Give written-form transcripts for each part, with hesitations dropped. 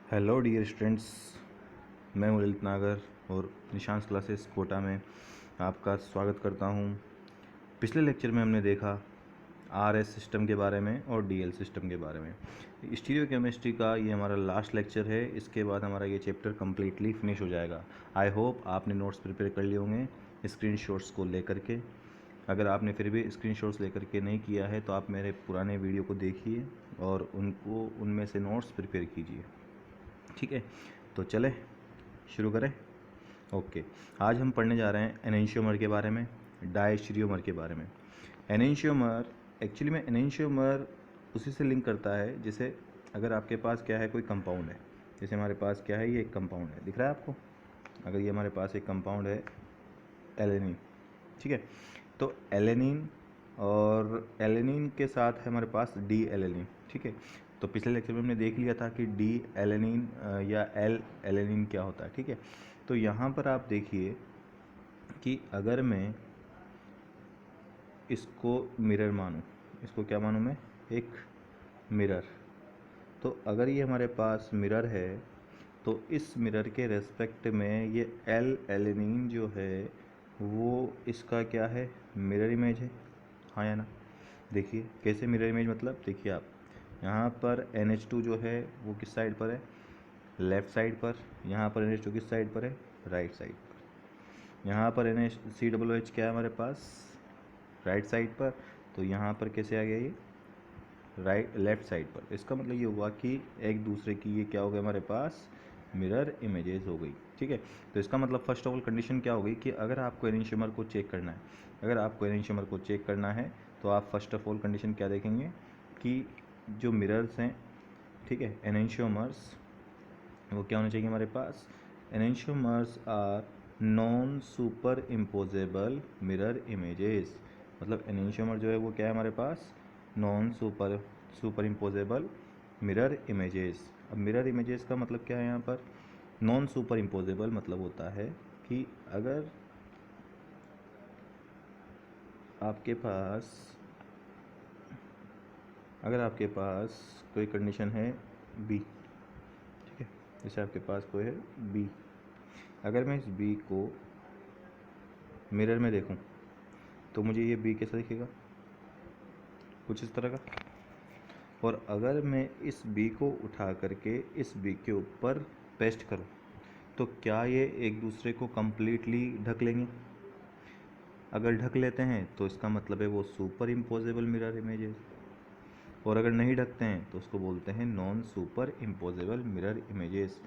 Hello dear students, मैं हूँ ललित नागर और निशांस क्लासेस कोटा में आपका स्वागत करता हूँ। पिछले लेक्चर में हमने देखा आरएस सिस्टम के बारे में और डीएल सिस्टम के बारे में। स्टीरियो केमिस्ट्री का ये हमारा लास्ट लेक्चर है। इसके बाद हमारा ये चैप्टर कम्प्लीटली फिनिश हो जाएगा। आई होप आपने नोट्स प्रिपेयर कर लिए होंगे स्क्रीनशॉट्स को लेकर के। अगर आपने फिर भी स्क्रीनशॉट्स लेकर के नहीं किया है तो आप मेरे पुराने वीडियो को देखिए और उनमें से नोट्स प्रिपेयर कीजिए। ठीक है, तो चले शुरू करें। ओके, आज हम पढ़ने जा रहे हैं एनेंशियोमर के बारे में, डायस्टीरियोमर के बारे में। एनेंशियोमर एक्चुअली में एनेंशियोमर उसी से लिंक करता है जैसे अगर आपके पास क्या है, कोई कंपाउंड है। जैसे हमारे पास क्या है, ये एक कंपाउंड है, दिख रहा है आपको। अगर ये हमारे पास एक कंपाउंड है एलेनिन, ठीक है, तो एलेनिन और एलेनिन के साथ है हमारे पास डी एलेनिन। ठीक है, तो पिछले लेक्चर में हमने देख लिया था कि डी एलेनिन या एल एलेनिन क्या होता है। ठीक है, तो यहाँ पर आप देखिए कि अगर मैं इसको मिरर मानूँ, इसको क्या मानूँ मैं, एक मिरर। तो अगर ये हमारे पास मिरर है तो इस मिरर के रेस्पेक्ट में ये एल एलेनिन जो है वो इसका क्या है, मिरर इमेज है। हाँ या ना? देखिए कैसे मिरर इमेज, मतलब देखिए आप यहाँ पर NH2 जो है वो किस साइड पर है, लेफ़्ट साइड पर। यहाँ पर NH2 किस साइड पर है, राइट साइड पर। यहाँ पर NaCOH क्या है हमारे पास, राइट साइड पर। तो यहाँ पर कैसे आ गया ये, लेफ़्ट साइड पर। इसका मतलब ये हुआ कि एक दूसरे की ये क्या हो गया हमारे पास, मिरर इमेजेस हो गई। ठीक है, तो इसका मतलब फर्स्ट ऑफ ऑल कंडीशन क्या हो गई कि अगर आपको एनेंशियोमर को चेक करना है, अगर आपको एनेंशियोमर को चेक करना है तो आप फर्स्ट ऑफ ऑल कंडीशन क्या देखेंगे कि जो मिरर्स हैं, ठीक है, एनेंशियोमर्स, वो क्या होने चाहिए हमारे पास, enantiomers are non superimposable mirror images. मतलब एनेंशियोमर जो है वो क्या है हमारे पास, non superimposable mirror images. अब मिरर इमेजेस का मतलब क्या है यहाँ पर, नॉन सुपर इम्पोजेबल मतलब होता है कि अगर आपके पास कोई कंडीशन है बी, ठीक है, जैसे आपके पास कोई है बी, अगर मैं इस बी को मिरर में देखूं तो मुझे ये बी कैसा दिखेगा, कुछ इस तरह का। और अगर मैं इस बी को उठा करके इस बी के ऊपर पेस्ट करूं तो क्या ये एक दूसरे को कम्प्लीटली ढक लेंगे। अगर ढक लेते हैं तो इसका मतलब है वो सुपर इम्पोजेबल मिरर इमेजेस, और अगर नहीं ढकते हैं तो उसको बोलते हैं non superimposable mirror images.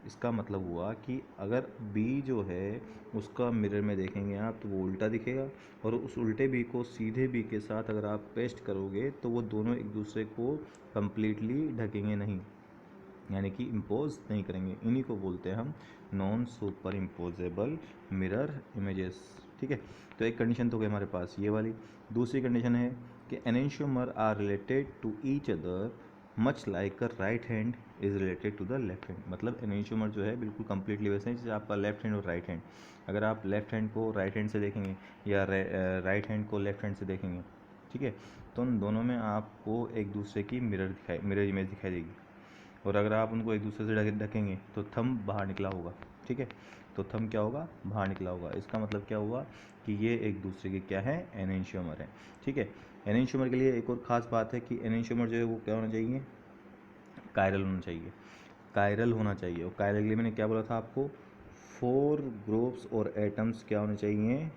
इसका मतलब हुआ कि अगर बी जो है उसका मिरर में देखेंगे आप तो वो उल्टा दिखेगा, और उस उल्टे बी को सीधे बी के साथ अगर आप पेस्ट करोगे तो वो दोनों एक दूसरे को कम्प्लीटली ढकेंगे नहीं, यानी कि इम्पोज नहीं करेंगे। इन्हीं को बोलते हैं हम non superimposable mirror images. ठीक है, तो एक कंडीशन तो गई हमारे पास ये वाली। दूसरी कंडीशन है कि enantiomer are related to each other much like a right hand is related to the left hand. मतलब एनेंशियोमर जो है बिल्कुल कंप्लीटली वैसे हैं जैसे आपका लेफ्ट हैंड और राइट हैंड। अगर आप लेफ्ट हैंड को राइट हैंड से देखेंगे या राइट हैंड को लेफ्ट हैंड से देखेंगे, ठीक है, तो उन दोनों में आपको एक दूसरे की मिरर इमेज दिखाई देगी। और अगर आप उनको एक दूसरे से ढकेंगे तो थंब बाहर निकला होगा। ठीक है, तो थंब क्या होगा, बाहर निकला होगा। इसका मतलब क्या हुआ कि ये एक दूसरे के क्या है, एनेंशियोमर है। ठीक है, एनेंशियोमर के लिए एक और ख़ास बात है कि एनेंशियोमर जो है वो क्या होना चाहिए, कायरल होना चाहिए, कायरल होना चाहिए। और कायरल के लिए मैंने क्या बोला था आपको, 4 ग्रुप्स और एटम्स क्या होने चाहिए,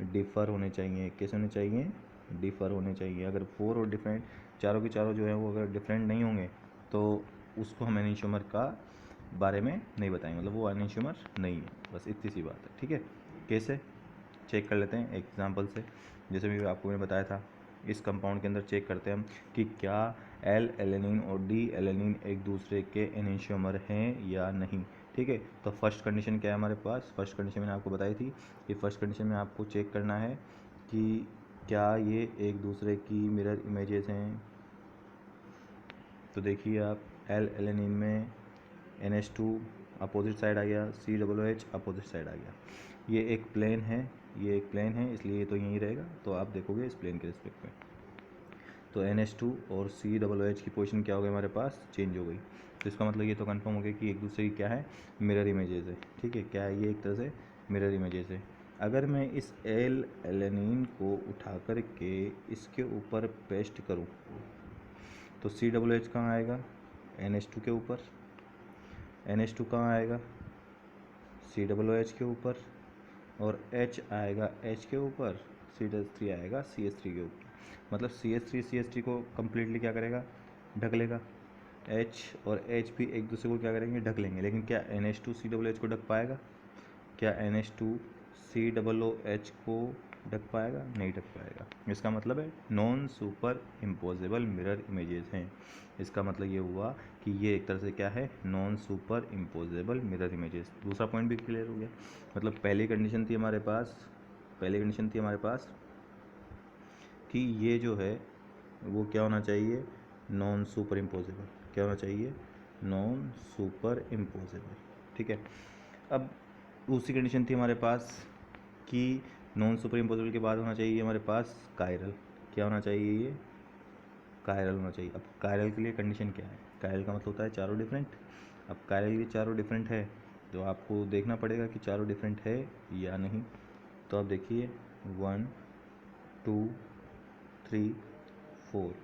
डिफ़र होने चाहिए। कैसे होने चाहिए, डिफ़र होने चाहिए। अगर 4 और डिफरेंट, चारों के चारों जो है वो अगर डिफरेंट नहीं होंगे तो उसको हम एनेंशियोमर का बारे में नहीं बताएंगे, मतलब वो एनेंशियोमर नहीं है। बस इतनी सी बात है। ठीक है, कैसे चेक कर लेते हैं एग्जांपल से। जैसे भी आपको मैंने बताया था, इस कंपाउंड के अंदर चेक करते हैं हम कि क्या एल एलेनिन और डी एलेनिन एक दूसरे के एनेंशियोमर हैं या नहीं। ठीक है, तो फर्स्ट कंडीशन क्या है हमारे पास, फर्स्ट कंडीशन मैंने आपको बताई थी कि फर्स्ट कंडीशन में आपको चेक करना है कि क्या ये एक दूसरे की मिरर इमेजेस हैं। तो देखिए आप, एल एलेनिन में NH2 अपोजिट साइड आ गया, COOH अपोजिट साइड आ गया। ये एक प्लेन है, ये एक प्लेन है, इसलिए ये तो यहीं रहेगा। तो आप देखोगे इस प्लेन के रिस्पेक्ट में। तो NH2 और COOH की पोजीशन क्या हो गई हमारे पास, चेंज हो गई। तो इसका मतलब ये तो कंफर्म हो गया कि एक दूसरे की क्या है, मिरर इमेजेस है। ठीक है, क्या है ये, एक तरह से मिरर इमेजेस है। अगर मैं इस एल एलेनिन को उठा कर के इसके ऊपर पेस्ट करूं तो COOH कहाँ आएगा, NH2 के ऊपर, NH2 कहाँ आएगा, COOH के ऊपर, और H आएगा H के ऊपर, CH3 आएगा CH3 के ऊपर। मतलब CH3 को कम्प्लीटली क्या करेगा, ढक लेगा। H और H भी एक दूसरे को क्या करेंगे, ढक लेंगे। लेकिन क्या NH2 COOH को ढक पाएगा, क्या NH2 COOH को ढक पाएगा, नहीं ढक पाएगा। इसका मतलब है non superimposable mirror images हैं। इसका मतलब ये हुआ कि ये एक तरह से क्या है, non superimposable mirror images. दूसरा पॉइंट भी क्लियर हो गया। मतलब पहली कंडीशन थी हमारे पास कि ये जो है वो क्या होना चाहिए, नॉन सुपर इम्पोजेबल। क्या होना चाहिए, नॉन सुपर इम्पोजेबल। ठीक है, अब दूसरी कंडीशन थी हमारे पास कि नॉन सुपर इम्पोजेबल के बाद होना चाहिए हमारे पास कायरल। क्या होना चाहिए, ये कायरल होना चाहिए। अब कायरल के लिए कंडीशन क्या है, कायरल का मतलब होता है चारों डिफरेंट। अब कायरल ये चारों डिफरेंट है तो आपको देखना पड़ेगा कि चारों डिफरेंट है या नहीं। तो आप देखिए 1 2 3 4,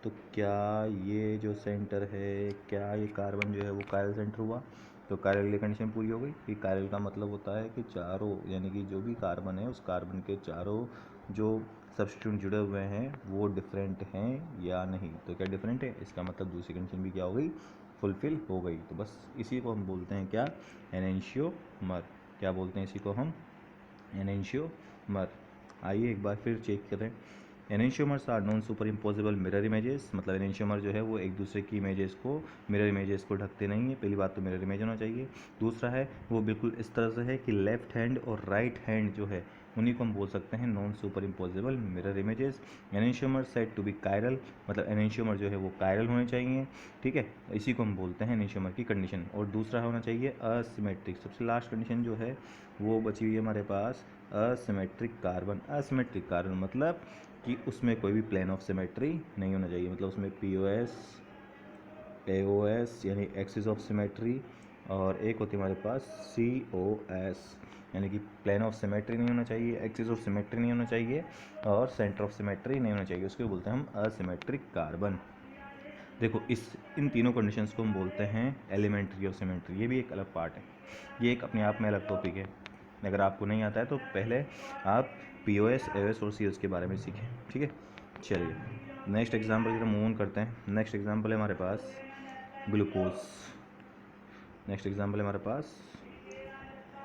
तो क्या ये जो सेंटर है, क्या ये कार्बन जो है वो कायरल सेंटर हुआ। तो कायरल के लिए कंडीशन पूरी हो गई कि कायरल का मतलब होता है कि चारों, यानी कि जो भी कार्बन है उस कार्बन के चारों जो सब्स्टिट्यूट जुड़े हुए हैं वो डिफरेंट हैं या नहीं। तो क्या डिफरेंट है, इसका मतलब दूसरी कंडीशन भी क्या हो गई, फुलफिल हो गई। तो बस इसी को हम बोलते हैं क्या, एनेंशियोमर। क्या बोलते हैं इसी को हम, एनेंशियोमर। आइए एक बार फिर चेक करें। Enantiomers are non superimposable mirror images. मतलब एनेंशियोमर जो है वो एक दूसरे की इमेजेस को, मिरर इमेजेस को ढकते नहीं है। पहली बात तो मिरर इमेज होना चाहिए। दूसरा है वो बिल्कुल इस तरह से है कि लेफ्ट हैंड और राइट हैंड जो है उन्हीं को हम बोल सकते हैं non superimposable mirror images. Enantiomer said to be chiral, मतलब एनेंशियोमर जो है वो कायरल होने चाहिए। ठीक है, इसी को हम बोलते हैं एनेंशियोमर की कंडीशन। और दूसरा होना चाहिए असिमेट्रिक। सबसे लास्ट कंडीशन जो है वो बची हुई है हमारे पास, असिमेट्रिक कार्बन। असिमेट्रिक कार्बन मतलब कि उसमें कोई भी प्लेन ऑफ सिमेट्री नहीं होना चाहिए। मतलब उसमें POS AOS यानी एक्सिस ऑफ सिमेट्री, और एक होती है हमारे पास COS यानी कि प्लेन ऑफ सिमेट्री नहीं होना चाहिए, एक्सिस ऑफ सिमेट्री नहीं होना चाहिए, और सेंटर ऑफ सिमेट्री नहीं होना चाहिए। उसको बोलते हैं हम असिमेट्रिक कार्बन। देखो इन तीनों कंडीशंस को हम बोलते हैं एलिमेंट्री ऑफ सिमेट्री। ये भी एक अलग पार्ट है, ये एक अपने आप में अलग टॉपिक है। अगर आपको नहीं आता है तो पहले आप POS AOS और COS के बारे में सीखें। ठीक है, चलिए नेक्स्ट एग्जाम्पल की तरफ मूव ऑन करते हैं। नेक्स्ट एग्जाम्पल है हमारे पास ग्लूकोज। नेक्स्ट एग्जाम्पल है हमारे पास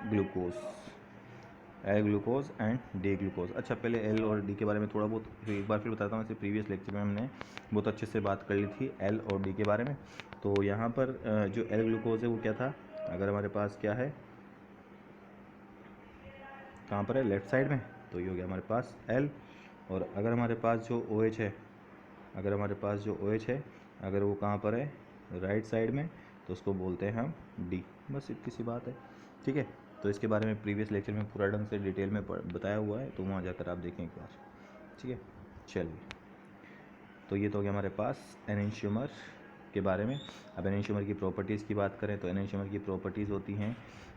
glucose, L glucose and D glucose. अच्छा पहले एल और डी के बारे में थोड़ा बहुत एक बार फिर बताता हूँ। वैसे प्रीवियस लेक्चर में हमने बहुत अच्छे से बात कर ली थी एल और डी के बारे में। तो यहाँ पर जो एल ग्लूकोज है वो क्या था, अगर हमारे पास क्या है, कहाँ पर है, लेफ्ट साइड में, तो ये हो गया हमारे पास एल। और अगर हमारे पास जो OH है, अगर हमारे पास जो OH है अगर वो कहाँ पर है, राइट साइड में, तो उसको बोलते हैं हम डी। बस इतनी सी बात है। ठीक है, तो इसके बारे में प्रीवियस लेक्चर में पूरा ढंग से डिटेल में बताया हुआ है, तो वहाँ जाकर आप देखें एक बार। ठीक है, चलिए तो ये तो हो गया हमारे पास एनेंशियोमर के बारे में। अब एनेंशियोमर की प्रॉपर्टीज़ की बात करें तो एनेंशियोमर की प्रॉपर्टीज़ होती हैं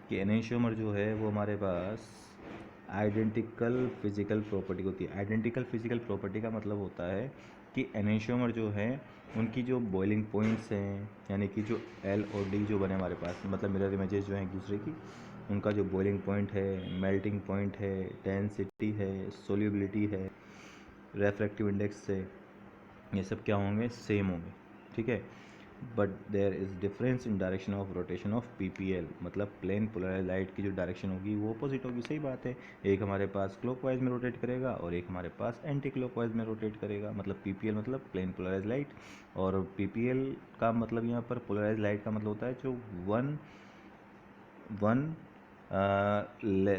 कि एनेंशियोमर जो है वो हमारे पास आइडेंटिकल फिजिकल प्रॉपर्टी होती है। आइडेंटिकल फिजिकल प्रॉपर्टी का मतलब होता है कि एनेंशियोमर जो है उनकी जो बॉइलिंग पॉइंट्स हैं, यानी कि जो एल और डी जो बने हमारे पास, मतलब मिरर इमेजेस जो हैं एक दूसरे की, उनका जो बॉइलिंग पॉइंट है, मेल्टिंग पॉइंट है, डेंसिटी है, सोल्यूबिलिटी है, रेफ्रैक्टिव इंडेक्स है, ये सब क्या होंगे, सेम होंगे। ठीक है, but there is difference in direction of rotation of PPL। मतलब प्लेन पोलराइज लाइट की जो डायरेक्शन होगी वो अपोजिट होगी। सही बात है, एक हमारे पास क्लॉकवाइज में रोटेट करेगा और एक हमारे पास एंटी क्लॉकवाइज में रोटेट करेगा। मतलब PPL मतलब प्लेन पोलराइज लाइट, और PPL का मतलब यहाँ पर पोलराइज लाइट का मतलब होता है जो वन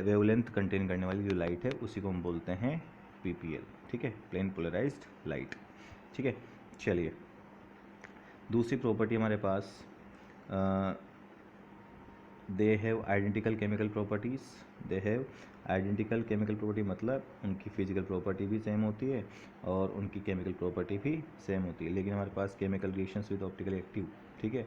वेवलेंथ कंटेन करने वाली जो लाइट है उसी को हम बोलते हैं PPL। ठीक है, प्लेन पोलराइज्ड लाइट। ठीक है, चलिए दूसरी प्रॉपर्टी हमारे पास they have identical chemical properties, they have identical chemical property मतलब उनकी फिजिकल प्रॉपर्टी भी सेम होती है और उनकी केमिकल प्रॉपर्टी भी सेम होती है, लेकिन हमारे पास chemical reactions with optical active, ठीक है,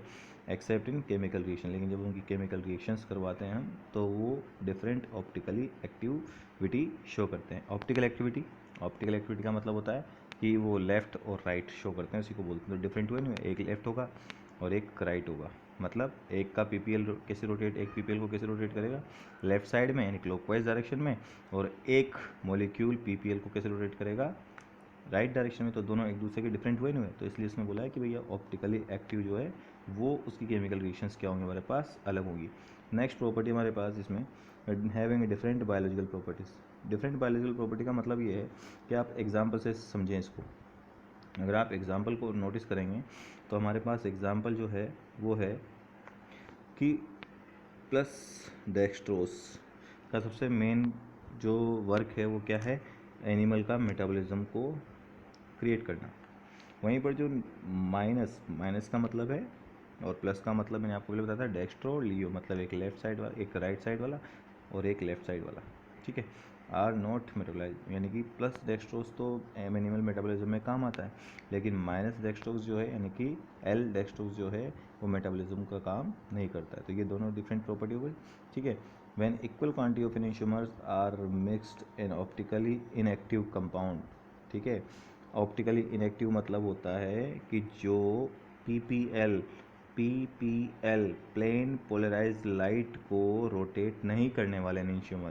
एक्सेप्ट इन केमिकल रिएक्शन, लेकिन जब उनकी केमिकल रिएक्शंस करवाते हैं हम तो वो डिफरेंट ऑप्टिकली एक्टिविटी शो करते हैं। ऑप्टिकल एक्टिविटी का मतलब होता है कि वो लेफ़्ट और राइट शो करते हैं, उसी को बोलते हैं। तो डिफरेंट वे में एक लेफ़्ट होगा और एक राइट होगा, मतलब एक का पीपीएल कैसे रोटेट, एक पीपीएल को कैसे रोटेट करेगा लेफ्ट साइड में यानी क्लॉकवाइज डायरेक्शन में, और एक मॉलिक्यूल पीपीएल को कैसे रोटेट करेगा राइट डायरेक्शन में। तो दोनों एक दूसरे के डिफरेंट वे में, तो इसलिए इसमें बोला है कि भैया ऑप्टिकली एक्टिव जो है वो उसकी केमिकल रिएक्शंस क्या होंगे हमारे पास अलग होंगी। नेक्स्ट प्रॉपर्टी हमारे पास इसमें having different biological properties. Different biological property का मतलब ये है कि आप एग्जाम्पल से समझें इसको। अगर आप एग्जाम्पल को नोटिस करेंगे तो हमारे पास एग्जाम्पल जो है वो है कि प्लस डेक्सट्रोस का सबसे मेन जो वर्क है वो क्या है, एनिमल का मेटाबॉलिज्म को क्रिएट करना। वहीं पर जो माइनस का मतलब है और प्लस का मतलब मैंने आपको पहले बताया था डेक्स्ट्रो लियो, मतलब एक लेफ्ट साइड वाला, एक राइट साइड वाला और एक लेफ्ट साइड वाला, ठीक है, आर नॉट मेटाबोलाइज, यानी कि प्लस डेक्स्ट्रोज तो एनिमल मेटाबॉलिज्म में काम आता है, लेकिन माइनस डेक्स्ट्रोज जो है यानी कि एल डेक्स्ट्रोज जो है वो मेटाबॉलिज्म का काम नहीं करता है। तो ये दोनों डिफरेंट प्रॉपर्टी हो गई, ठीक है। When equal quantity of enantiomers are mixed in optically inactive compound, ठीक है, ऑप्टिकली इनएक्टिव मतलब होता है कि जो पीपीएल प्लेन पोलराइज्ड लाइट को रोटेट नहीं करने वाले एनेंशियोमर,